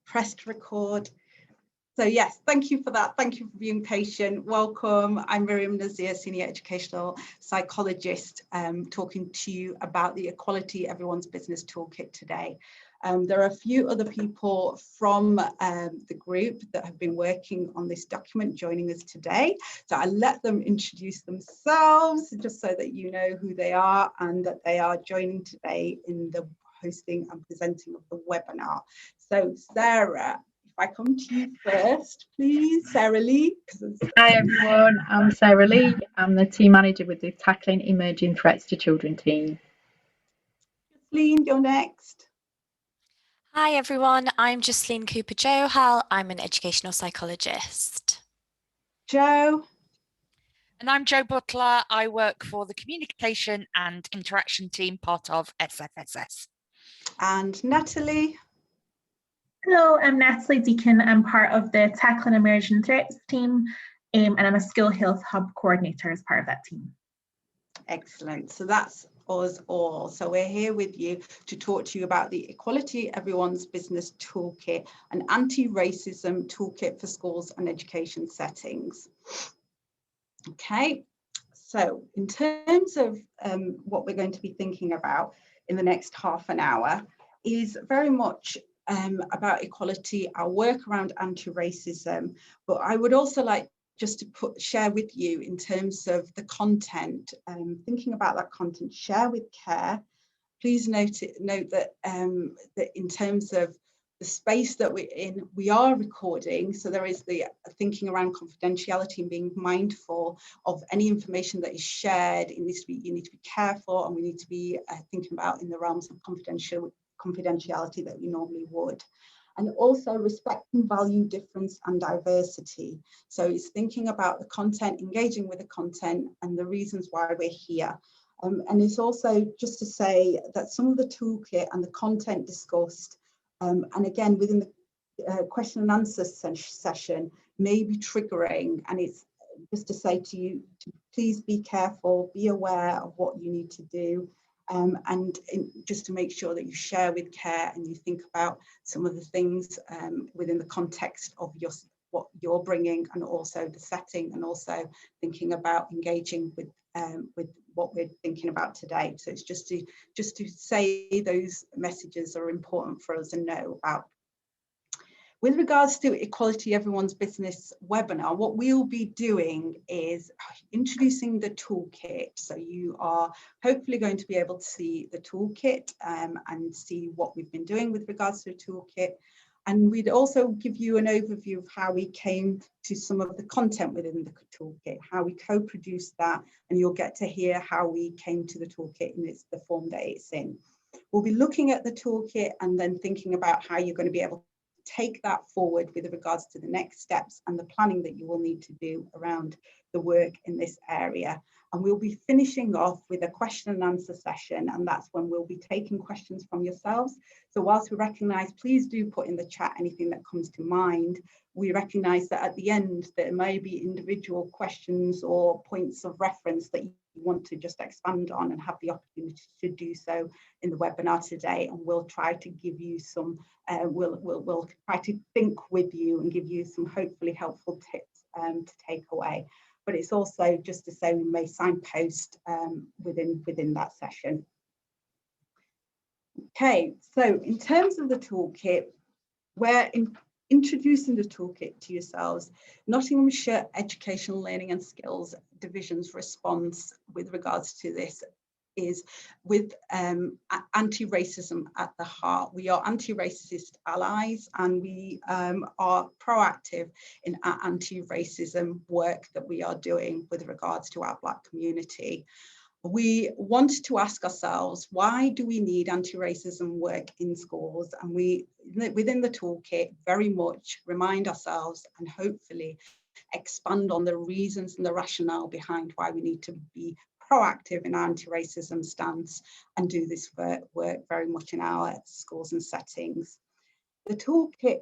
Press to record. So yes, thank you for that. Thank you for being patient. Welcome. I'm Miriam Nazir, Senior Educational Psychologist, talking to you about the Equality Everyone's Business Toolkit today. There are a few other people from the group that have been working on this document joining us today. So I'll let them introduce themselves just so that you know who they are and that they are joining today in the hosting and presenting of the webinar. So Sarah, if I come to you first, please, Sarah Lee. Hi everyone, I'm Sarah Lee. I'm the team manager with the Tackling Emerging Threats to Children team. Justine, you're next. Hi everyone, I'm Justine Cooper-Johal. I'm an educational psychologist. Joe. And I'm Jo Butler. I work for the Communication and Interaction team, part of SFSS. And Natalie. Hello, I'm Natalie Deacon. I'm part of the Tackling Emerging Threats team, and I'm a Skill Health Hub coordinator as part of that team. Excellent. So that's us all. So we're here with you to talk to you about the Equality Everyone's Business Toolkit, an anti-racism toolkit for schools and education settings. Okay, so in terms of what we're going to be thinking about in the next half an hour is very much about equality, our work around anti-racism, but I would also like just to share with you in terms of the content, thinking about that content, share with care. Please note that, that in terms of the space that we're in, we are recording, so there is the thinking around confidentiality and being mindful of any information that is shared. You need to be careful, and we need to be thinking about in the realms of confidentiality that we normally would. And also respect and value difference and diversity. So it's thinking about the content, engaging with the content and the reasons why we're here. And it's also just to say that some of the toolkit and the content discussed, and again, within the question and answer session may be triggering, and it's just to say to you to please be careful, be aware of what you need to do, and just to make sure that you share with care and you think about some of the things within the context of what you're bringing, and also the setting, and also thinking about engaging with what we're thinking about today. So it's just to say those messages are important for us to know about. With regards to Equality Everyone's Business webinar, what we'll be doing is introducing the toolkit. So you are hopefully going to be able to see the toolkit and see what we've been doing with regards to the toolkit. And we'd also give you an overview of how we came to some of the content within the toolkit, how we co-produced that, and you'll get to hear how we came to the toolkit in the form that it's in. We'll be looking at the toolkit and then thinking about how you're going to be able to take that forward with regards to the next steps and the planning that you will need to do around the work in this area. And we'll be finishing off with a question and answer session, and that's when we'll be taking questions from yourselves. So whilst we recognise, please do put in the chat anything that comes to mind. We recognise that at the end there may be individual questions or points of reference that you want to just expand on, and have the opportunity to do so in the webinar today. And we'll try to give you some, we'll try to think with you and give you some hopefully helpful tips to take away. But it's also just to say we may signpost within that session. Okay, so in terms of the toolkit, we're introducing the toolkit to yourselves. Nottinghamshire Educational Learning and Skills Division's response with regards to this is with anti-racism at the heart. We are anti-racist allies, and we are proactive in our anti-racism work that we are doing with regards to our Black community. We want to ask ourselves, why do we need anti-racism work in schools? And we, within the toolkit, very much remind ourselves and hopefully expand on the reasons and the rationale behind why we need to be proactive in our anti-racism stance and do this work very much in our schools and settings. The toolkit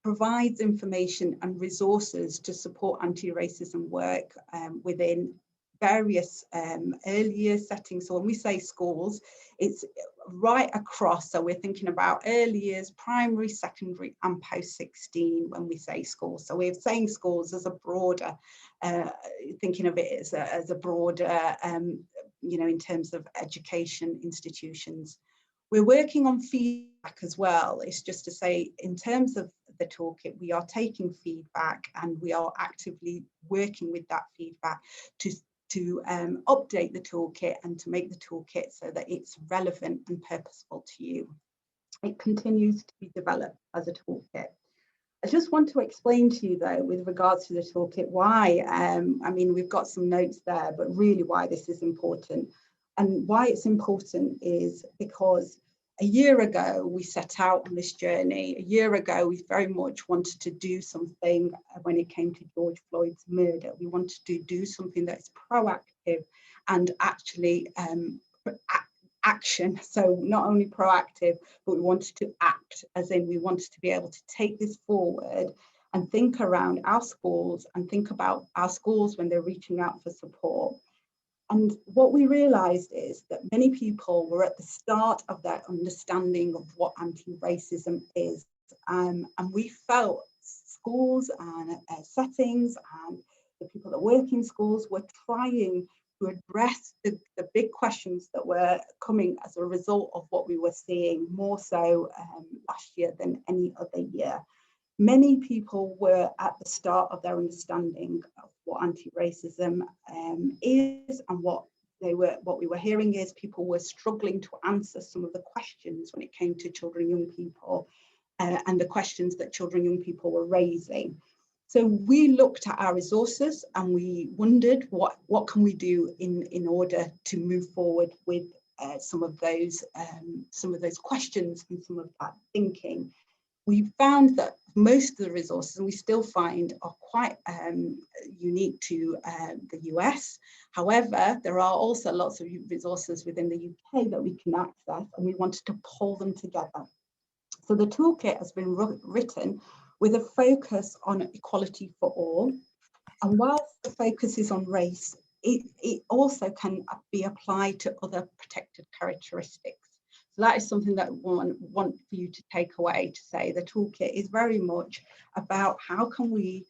provides information and resources to support anti-racism work within various early years settings. So when we say schools, it's right across. So we're thinking about early years, primary, secondary and post 16 when we say schools. So we're saying schools as a broader, thinking of it as a broader, you know, in terms of education institutions. We're working on feedback as well. It's just to say, in terms of the toolkit, we are taking feedback and we are actively working with that feedback to update the toolkit and to make the toolkit so that it's relevant and purposeful to you. It continues to be developed as a toolkit. I just want to explain to you though, with regards to the toolkit, why, I mean, we've got some notes there, but really why this is important. And why it's important is because a year ago, we set out on this journey. A year ago, we very much wanted to do something when it came to George Floyd's murder. We wanted to do something that's proactive and actually action. So not only proactive, but we wanted to act, as in we wanted to be able to take this forward and think around our schools and think about our schools when they're reaching out for support. And what we realised is that many people were at the start of their understanding of what anti-racism is. And we felt schools and settings and the people that work in schools were trying to address the big questions that were coming as a result of what we were seeing, more so last year than any other year. Many people were at the start of their understanding of what anti-racism is, and what we were hearing is people were struggling to answer some of the questions when it came to children and young people and the questions that children and young people were raising. So we looked at our resources and we wondered what can we do in order to move forward with some of those questions and some of that thinking. We found that most of the resources, and we still find, are quite unique to the US. However, there are also lots of resources within the UK that we can access, and we wanted to pull them together. So the toolkit has been written with a focus on equality for all. And whilst the focus is on race, it also can be applied to other protected characteristics. So that is something that we want for you to take away, to say the toolkit is very much about how can we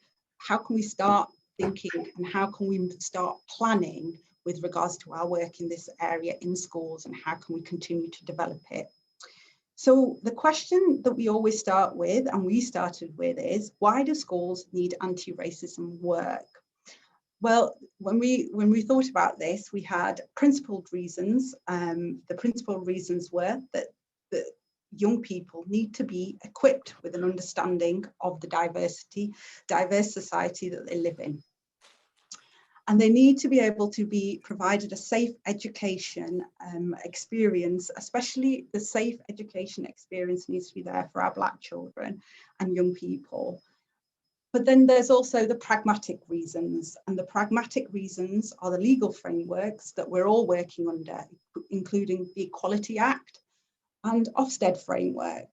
start thinking and how can we start planning with regards to our work in this area in schools, and how can we continue to develop it. So the question that we always start with, and we started with, is why do schools need anti-racism work? Well, when we thought about this, we had principled reasons. The principled reasons were that young people need to be equipped with an understanding of the diverse society that they live in. And they need to be able to be provided a safe education experience, especially the safe education experience needs to be there for our Black children and young people. But then there's also the pragmatic reasons, and the pragmatic reasons are the legal frameworks that we're all working under, including the Equality Act and Ofsted framework,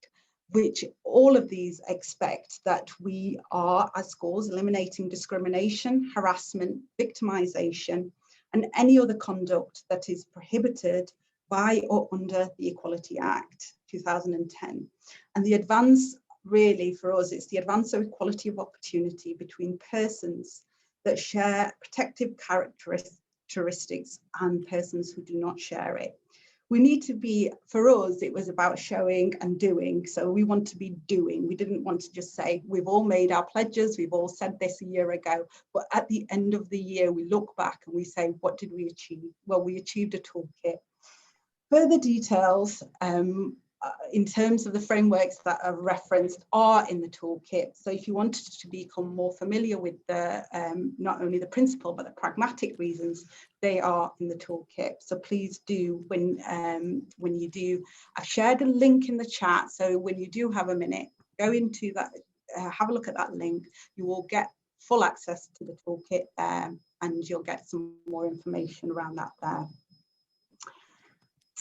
which all of these expect that we are, as schools, eliminating discrimination, harassment, victimisation, and any other conduct that is prohibited by or under the Equality Act 2010. And the advance, really for us, it's the advance of equality of opportunity between persons that share protective characteristics and persons who do not share it. We need to be, for us, it was about showing and doing. So we want to be doing. We didn't want to just say, we've all made our pledges, we've all said this a year ago, but at the end of the year, we look back and we say, what did we achieve? Well, we achieved a toolkit. Further details in terms of the frameworks that are referenced are in the toolkit. So if you wanted to become more familiar with the not only the principle but the pragmatic reasons, they are in the toolkit. So please do, when you do, I've shared a link in the chat. So when you do have a minute, go into that, have a look at that link. You will get full access to the toolkit there, and you'll get some more information around that there.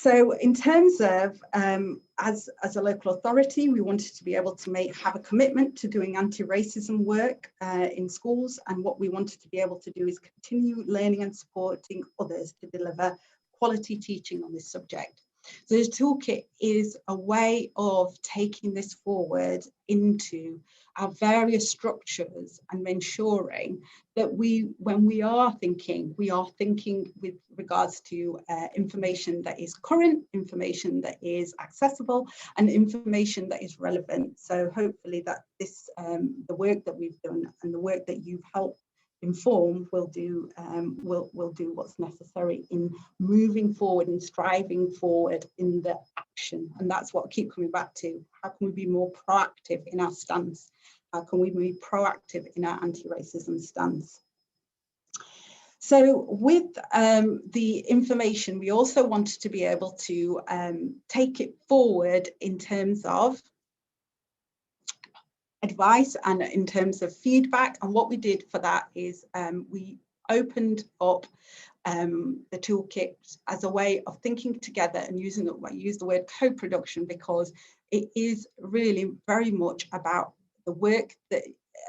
So in terms of, as a local authority, we wanted to be able to have a commitment to doing anti-racism work in schools, and what we wanted to be able to do is continue learning and supporting others to deliver quality teaching on this subject. So this toolkit is a way of taking this forward into our various structures and ensuring that when we are thinking with regards to information that is current, information that is accessible, and information that is relevant. So hopefully that this, the work that we've done and the work that you've helped inform will do what's necessary in moving forward and striving forward in the action. And that's what I keep coming back to. How can we be more proactive in our stance? How can we be proactive in our anti-racism stance? So with the information, we also wanted to be able to take it forward in terms of advice and in terms of feedback. And what we did for that is we opened up the toolkit as a way of thinking together and using it. I use the word co-production because it is really very much about the work that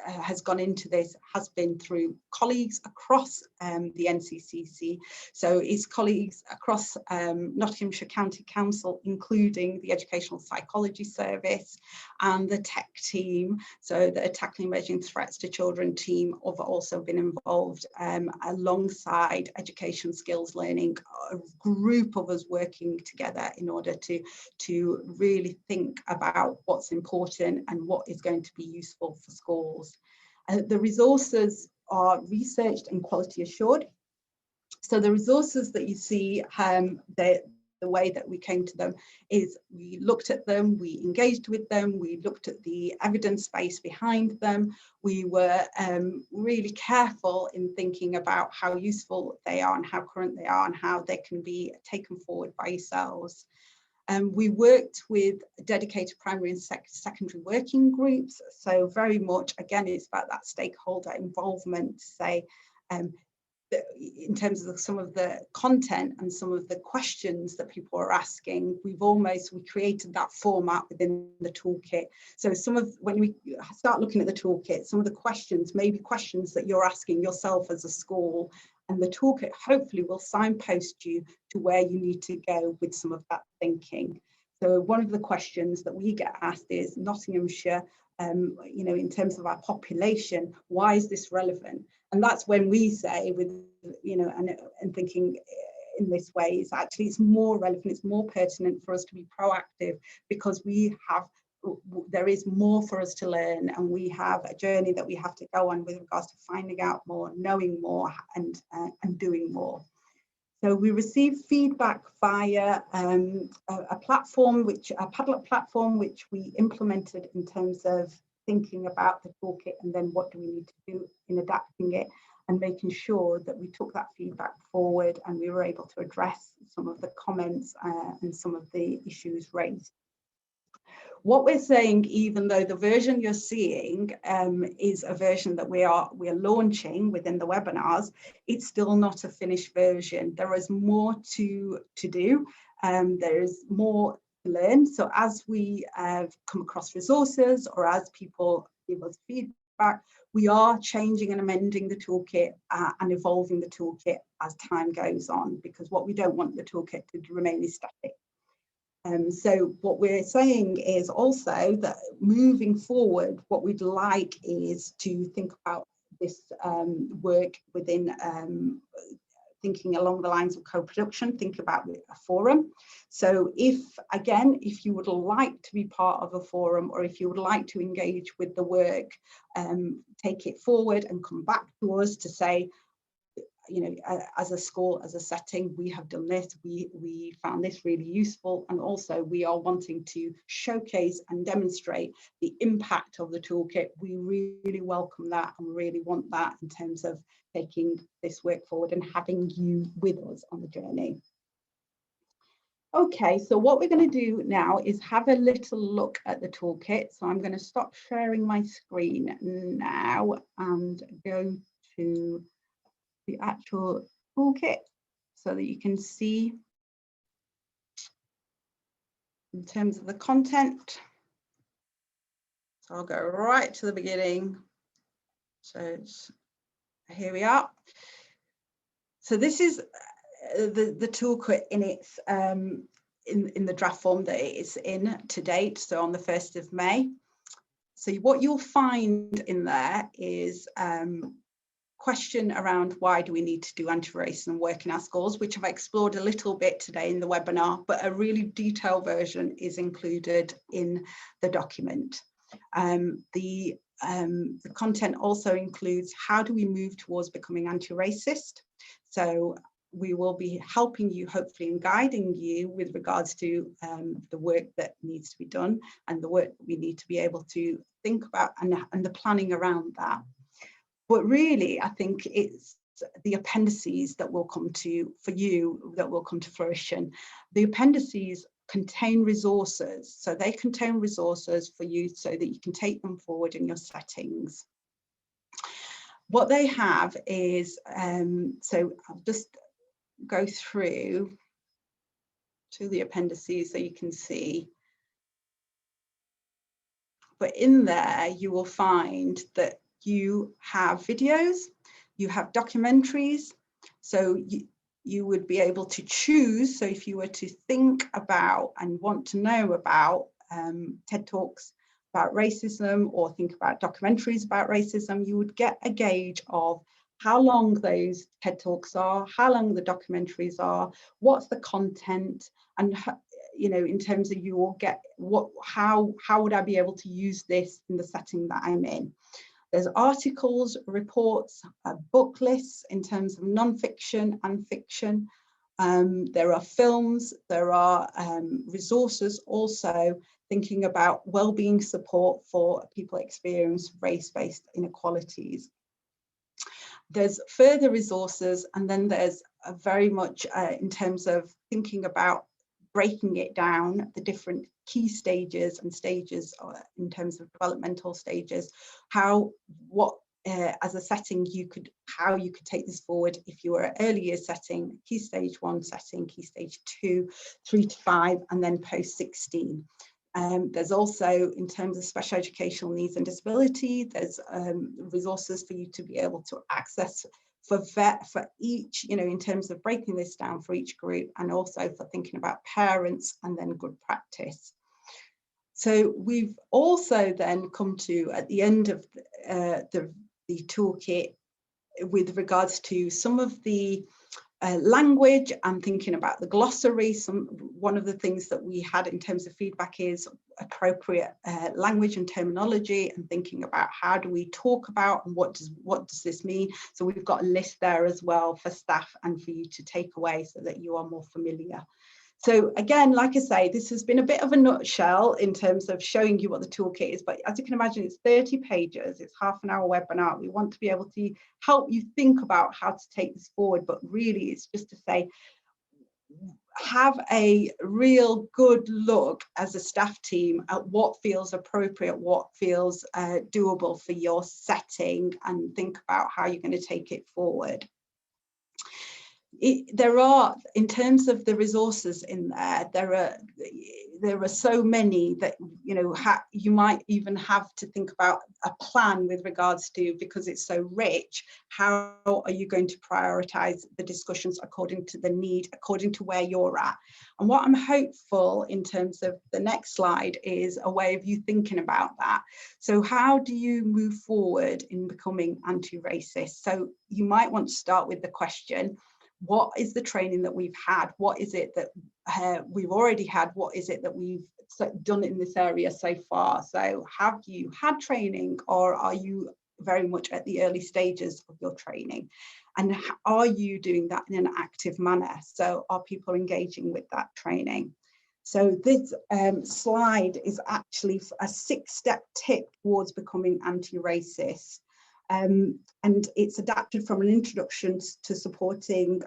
has gone into this, has been through colleagues across the NCCC. So it's colleagues across Nottinghamshire County Council, including the Educational Psychology Service and the tech team. So the Tackling Emerging Threats to Children team have also been involved alongside Education Skills Learning, a group of us working together in order to really think about what's important and what is going to be useful for schools. The resources are researched and quality assured. So the resources that you see, the way that we came to them is we looked at them, we engaged with them, we looked at the evidence base behind them. We were really careful in thinking about how useful they are and how current they are and how they can be taken forward by yourselves. We worked with dedicated primary and secondary working groups. So very much, again, it's about that stakeholder involvement to say, in terms of some of the content and some of the questions that people are asking, we created that format within the toolkit. So when we start looking at the toolkit, some of the questions may be questions that you're asking yourself as a school, and the toolkit hopefully will signpost you to where you need to go with some of that thinking. So one of the questions that we get asked is, Nottinghamshire, in terms of our population, why is this relevant? And that's when we say, and thinking in this way, is actually it's more relevant, it's more pertinent for us to be proactive, because there is more for us to learn, and we have a journey that we have to go on with regards to finding out more, knowing more, and doing more. So we received feedback via a platform, a Padlet platform, which we implemented in terms of thinking about the toolkit and then what do we need to do in adapting it, and making sure that we took that feedback forward and we were able to address some of the comments and some of the issues raised. What we're saying, even though the version you're seeing is a version that we are launching within the webinars, it's still not a finished version. There is more to do. There is more to learn. So as we come across resources, or as people give us feedback, we are changing and amending the toolkit and evolving the toolkit as time goes on, because what we don't want the toolkit to remain is static. So what we're saying is also that moving forward, what we'd like is to think about this work within thinking along the lines of co-production, think about a forum. So if you would like to be part of a forum, or if you would like to engage with the work, take it forward and come back to us to say, as a school, as a setting, we have done this, we found this really useful, and also we are wanting to showcase and demonstrate the impact of the toolkit. We really welcome that and really want that in terms of taking this work forward and having you with us on the journey. Okay, so what we're going to do now is have a little look at the toolkit. So I'm going to stop sharing my screen now and go to the actual toolkit so that you can see in terms of the content, so I'll go right to the beginning. So here we are. So this is the toolkit in its in the draft form that it is in to date, so on the 1st of May. So what you'll find in there is question around why do we need to do anti-racism work in our schools, which I've explored a little bit today in the webinar, but a really detailed version is included in the document. The content also includes how do we move towards becoming anti-racist. So we will be helping you, hopefully, and guiding you with regards to the work that needs to be done and the work that we need to be able to think about and the planning around that. But really, I think it's the appendices that will come to, for you, that will come to fruition. The appendices contain resources. So they contain resources for you so that you can take them forward in your settings. What they have is, so I'll just go through to the appendices so you can see. But in there, you will find that you have videos, you have documentaries, so you would be able to choose. So if you were to think about and want to know about TED Talks about racism or think about documentaries about racism, you would get a gauge of how long those TED Talks are, how long the documentaries are, what's the content, and you know, in terms of you will get how would I be able to use this in the setting that I'm in. There's articles, reports, book lists in terms of non-fiction and fiction. There are films, there are resources also thinking about well-being support for people experiencing race-based inequalities. There's further resources, and then there's a very much in terms of thinking about breaking it down, the different key stages and stages in terms of developmental stages, as a setting how you could take this forward if you were at early year setting, key stage 1 setting, key stage 2, 3 to 5, and then post 16. There's also, in terms of special educational needs and disability, there's resources for you to be able to access for each, you know, in terms of breaking this down for each group, and also for thinking about parents and then good practice. So we've also then come to, at the end of the toolkit, with regards to some of the language and thinking about the glossary. One of the things that we had in terms of feedback is appropriate language and terminology, and thinking about how do we talk about and what does this mean. So we've got a list there as well for staff and for you to take away so that you are more familiar. So again, like I say, this has been a bit of a nutshell in terms of showing you what the toolkit is, but as you can imagine, it's 30 pages, it's half an hour webinar. We want to be able to help you think about how to take this forward, but really it's just to say, have a real good look as a staff team at what feels appropriate, what feels doable for your setting, and think about how you're going to take it forward. There are, in terms of the resources in there are so many that, you know, you might even have to think about a plan with regards to, because it's so rich, how are you going to prioritize the discussions according to the need, according to where you're at. And what I'm hopeful in terms of the next slide is a way of you thinking about that. So how do you move forward in becoming anti-racist? So you might want to start with the question, what is the training that we've had? What is it that we've already had? What is it that we've done in this area so far? So have you had training, or are you very much at the early stages of your training? And are you doing that in an active manner? So are people engaging with that training? So this slide is actually a 6-step tip towards becoming anti-racist. And it's adapted from an introduction to supporting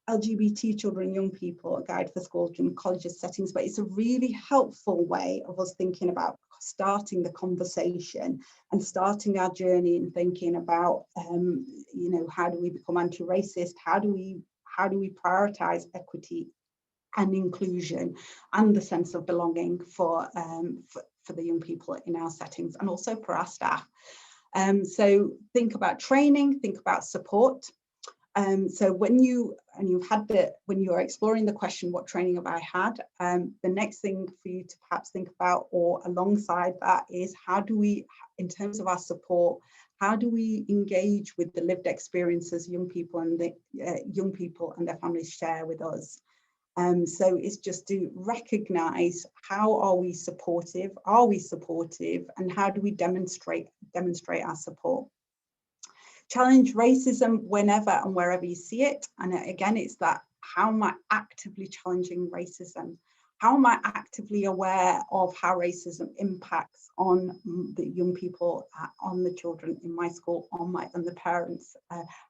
LGBT children and young people, a guide for schools and colleges settings, but it's a really helpful way of us thinking about starting the conversation and starting our journey and thinking about, you know, how do we become anti-racist? How do we prioritize equity and inclusion and the sense of belonging for the young people in our settings, and also for our staff. So think about training, think about support. So when you're exploring the question, what training have I had? The next thing for you to perhaps think about, or alongside that, is how do we, in terms of our support, how do we engage with the lived experiences young people and their families share with us? So it's just to recognise, how are we supportive? Are we supportive? And how do we demonstrate our support? Challenge racism whenever and wherever you see it. And again, it's that, how am I actively challenging racism? How am I actively aware of how racism impacts on the young people, on the children in my school, on the parents?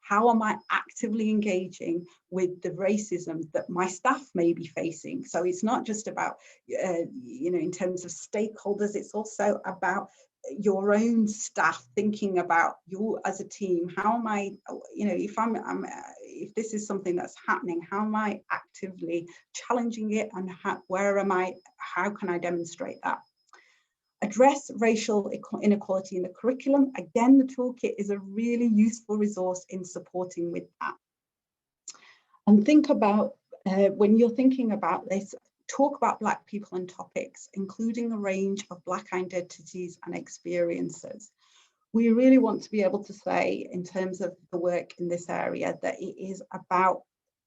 How am I actively engaging with the racism that my staff may be facing? So it's not just about, in terms of stakeholders, it's also about your own staff, thinking about you as a team. How am I, if this is something that's happening, how am I actively challenging it, and how can I demonstrate that? Address racial inequality in the curriculum. Again, the toolkit is a really useful resource in supporting with that. And think about, when you're thinking about this, talk about Black people and topics, including a range of Black identities and experiences. We really want to be able to say, in terms of the work in this area, that it is about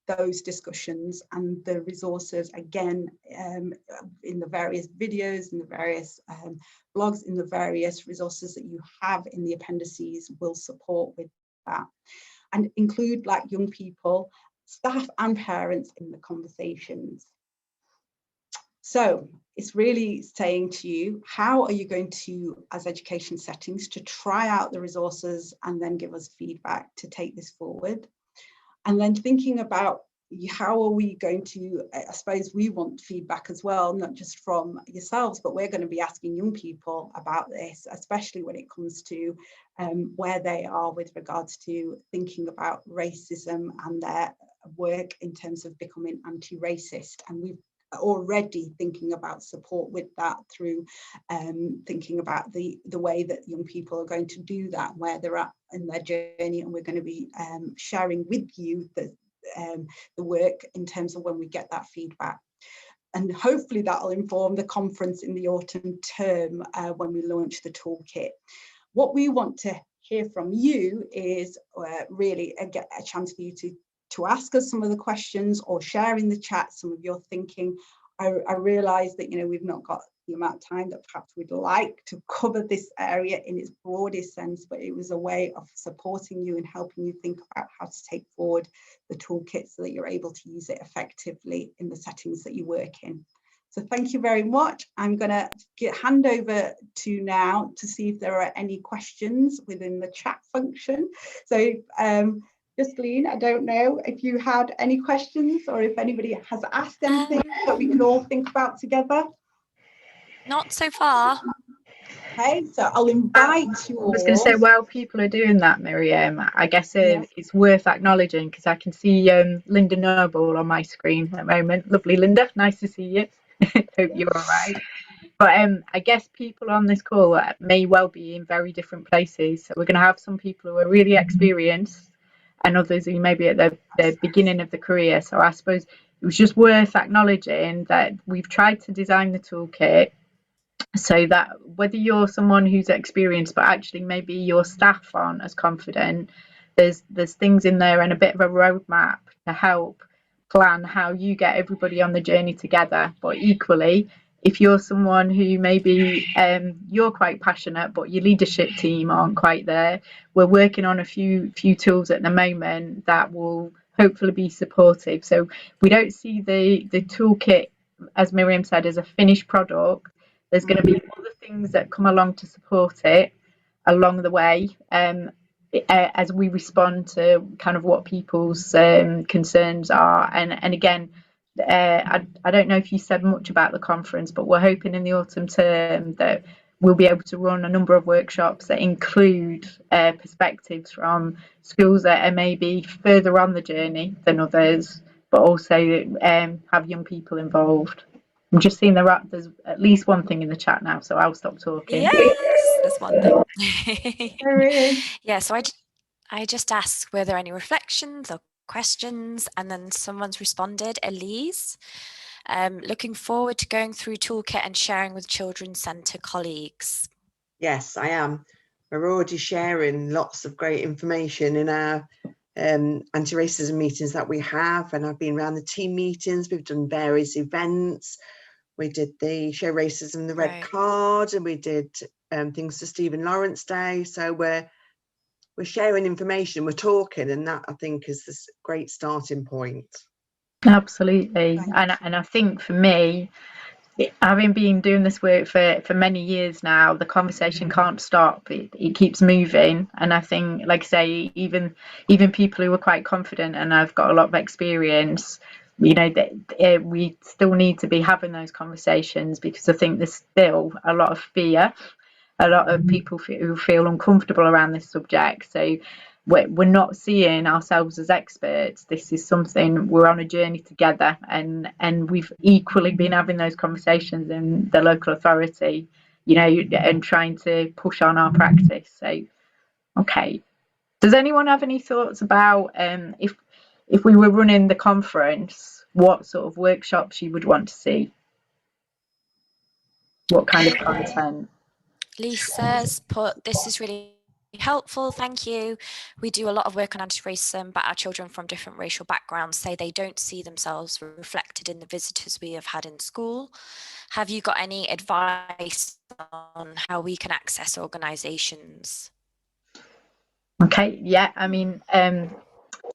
those discussions and the resources, again, in the various videos, in the various blogs, in the various resources that you have in the appendices, will support with that. And include Black young people, staff and parents in the conversations. So it's really saying to you, how are you going to, as education settings, to try out the resources and then give us feedback to take this forward? And then thinking about, how are we going to, I suppose we want feedback as well, not just from yourselves, but we're going to be asking young people about this, especially when it comes to where they are with regards to thinking about racism and their work in terms of becoming anti-racist. And we've already thinking about support with that through thinking about the way that young people are going to do that, where they're at in their journey, and we're going to be sharing with you the work in terms of when we get that feedback. And hopefully that'll inform the conference in the autumn term when we launch the toolkit. What we want to hear from you is really get a chance for you to ask us some of the questions, or share in the chat some of your thinking. I realise that we've not got the amount of time that perhaps we'd like to cover this area in its broadest sense, but it was a way of supporting you and helping you think about how to take forward the toolkit so that you're able to use it effectively in the settings that you work in. So thank you very much. I'm going to hand over to now to see if there are any questions within the chat function. So Justine, I don't know if you had any questions, or if anybody has asked anything that we could all think about together. Not so far. Okay, so I'll invite you all. I was going to say, while people are doing that, Miriam, I guess it's worth acknowledging, because I can see Linda Noble on my screen at the moment. Lovely, Linda. Nice to see you. Hope you're all right. But I guess people on this call may well be in very different places. So we're going to have some people who are really experienced, and others who may be at the beginning of the career. So I suppose it was just worth acknowledging that we've tried to design the toolkit so that whether you're someone who's experienced, but actually maybe your staff aren't as confident, there's things in there and a bit of a roadmap to help plan how you get everybody on the journey together. But equally, if you're someone who maybe you're quite passionate, but your leadership team aren't quite there, we're working on a few tools at the moment that will hopefully be supportive. So we don't see the toolkit, as Miriam said, as a finished product. There's going to be other things that come along to support it along the way, as we respond to kind of what people's concerns are. And again, I don't know if you said much about the conference, but we're hoping in the autumn term that we'll be able to run a number of workshops that include perspectives from schools that are maybe further on the journey than others, but also have young people involved. I'm just seeing there's at least one thing in the chat now, so I'll stop talking. Yes, there's one thing. Maria. Yeah, so I just asked, were there any reflections or questions? And then someone's responded, Elise. Looking forward to going through Toolkit and sharing with Children's Centre colleagues. Yes, I am. We're already sharing lots of great information in our anti-racism meetings that we have, and I've been around the team meetings. We've done various events. We did the Show Racism the Red Card, and we did things for Stephen Lawrence Day. So we're sharing information, we're talking, and that I think is this great starting point. Absolutely. And I think for me, having been doing this work for many years now, the conversation can't stop. It keeps moving. And I think, like I say, even people who are quite confident and have got a lot of experience, you know, we still need to be having those conversations, because I think there's still a lot of fear, a lot of people who feel uncomfortable around this subject. So we're not seeing ourselves as experts. This is something, we're on a journey together, and we've equally been having those conversations in the local authority, you know, and trying to push on our practice. So, okay. Does anyone have any thoughts about if we were running the conference, what sort of workshops you would want to see? What kind of content? Lisa's put, this is really helpful, thank you. We do a lot of work on anti-racism, but our children from different racial backgrounds say they don't see themselves reflected in the visitors we have had in school. Have you got any advice on how we can access organisations? Okay, yeah, I mean,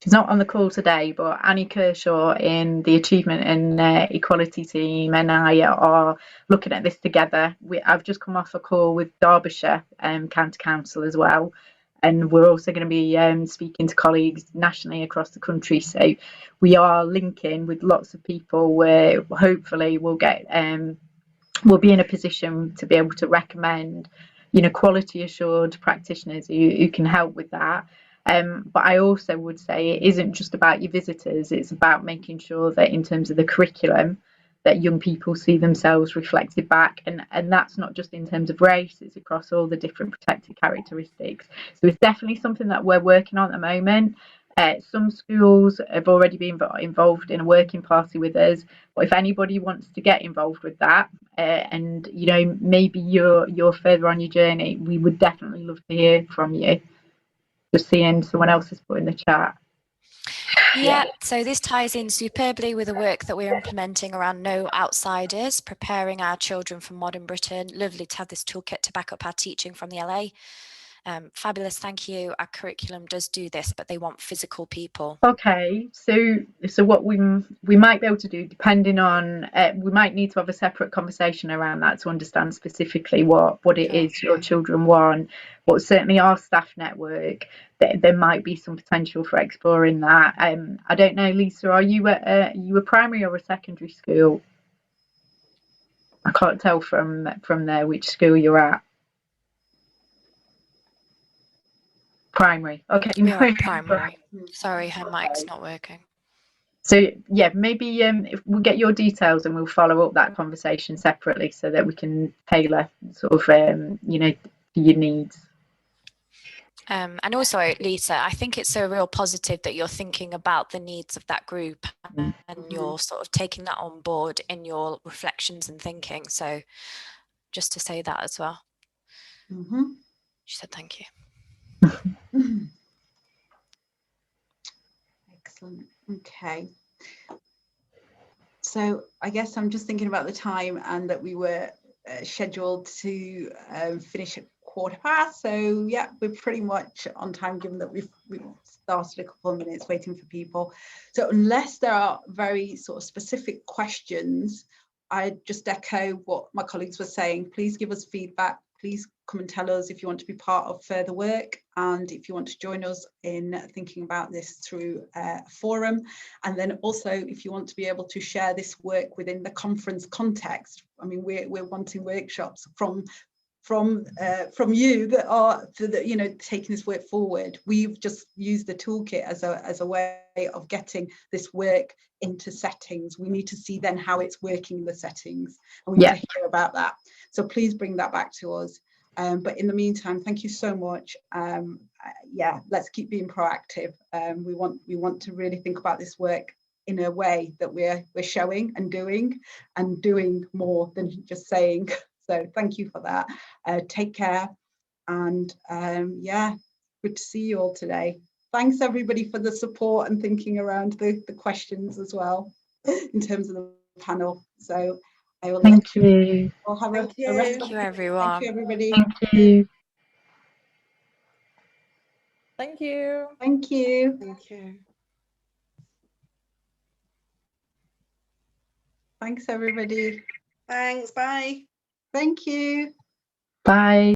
she's not on the call today, but Annie Kershaw in the Achievement and Equality team and I are looking at this together. I've just come off a call with Derbyshire County Council as well, and we're also going to be speaking to colleagues nationally across the country. So we are linking with lots of people where hopefully we'll be in a position to be able to recommend, you know, quality assured practitioners who can help with that. But I also would say it isn't just about your visitors, it's about making sure that in terms of the curriculum that young people see themselves reflected back, and that's not just in terms of race, it's across all the different protected characteristics. So it's definitely something that we're working on at the moment. Some schools have already been involved in a working party with us, but if anybody wants to get involved with that, and you know, maybe you're further on your journey, we would definitely love to hear from you. Just seeing someone else has put in the chat. Yeah, so this ties in superbly with the work that we're implementing around no outsiders, preparing our children for modern Britain. Lovely to have this toolkit to back up our teaching from the LA. Fabulous, thank you. Our curriculum does do this, but they want physical people. Okay, so what we might be able to do, depending on, we might need to have a separate conversation around that to understand specifically what it is your children want. But certainly our staff network, there might be some potential for exploring that. I don't know, Lisa, are you a primary or a secondary school? I can't tell from there which school you're at. Primary. Okay. We are primary. Sorry, her mic's not working. So yeah, maybe if we'll get your details and we'll follow up that conversation separately so that we can tailor sort of you know, your needs. And also, Lisa, I think it's a real positive that you're thinking about the needs of that group and you're sort of taking that on board in your reflections and thinking. So just to say that as well. She said thank you. Excellent. Okay. So I guess I'm just thinking about the time and that we were scheduled to finish at 1:15. So yeah, we're pretty much on time, given that we've started a couple of minutes waiting for people. So unless there are very sort of specific questions, I just echo what my colleagues were saying. Please give us feedback. Please come and tell us if you want to be part of further work and if you want to join us in thinking about this through a forum. And then also if you want to be able to share this work within the conference context. I mean, we're wanting workshops from from you that are taking this work forward. We've just used the toolkit as a way of getting this work into settings. We need to see then how it's working in the settings, and we need to hear about that. So please bring that back to us. But in the meantime, thank you so much. Let's keep being proactive. We want to really think about this work in a way that we're showing and doing more than just saying. So thank you for that. Take care, and good to see you all today. Thanks everybody for the support and thinking around the questions as well in terms of the panel. So I will thank you. We'll have a rest Thank you, everyone. Thank you, everybody. Thank you. Thank you. Thank you. Thank you. Thanks, everybody. Thanks. Bye. Thank you. Bye.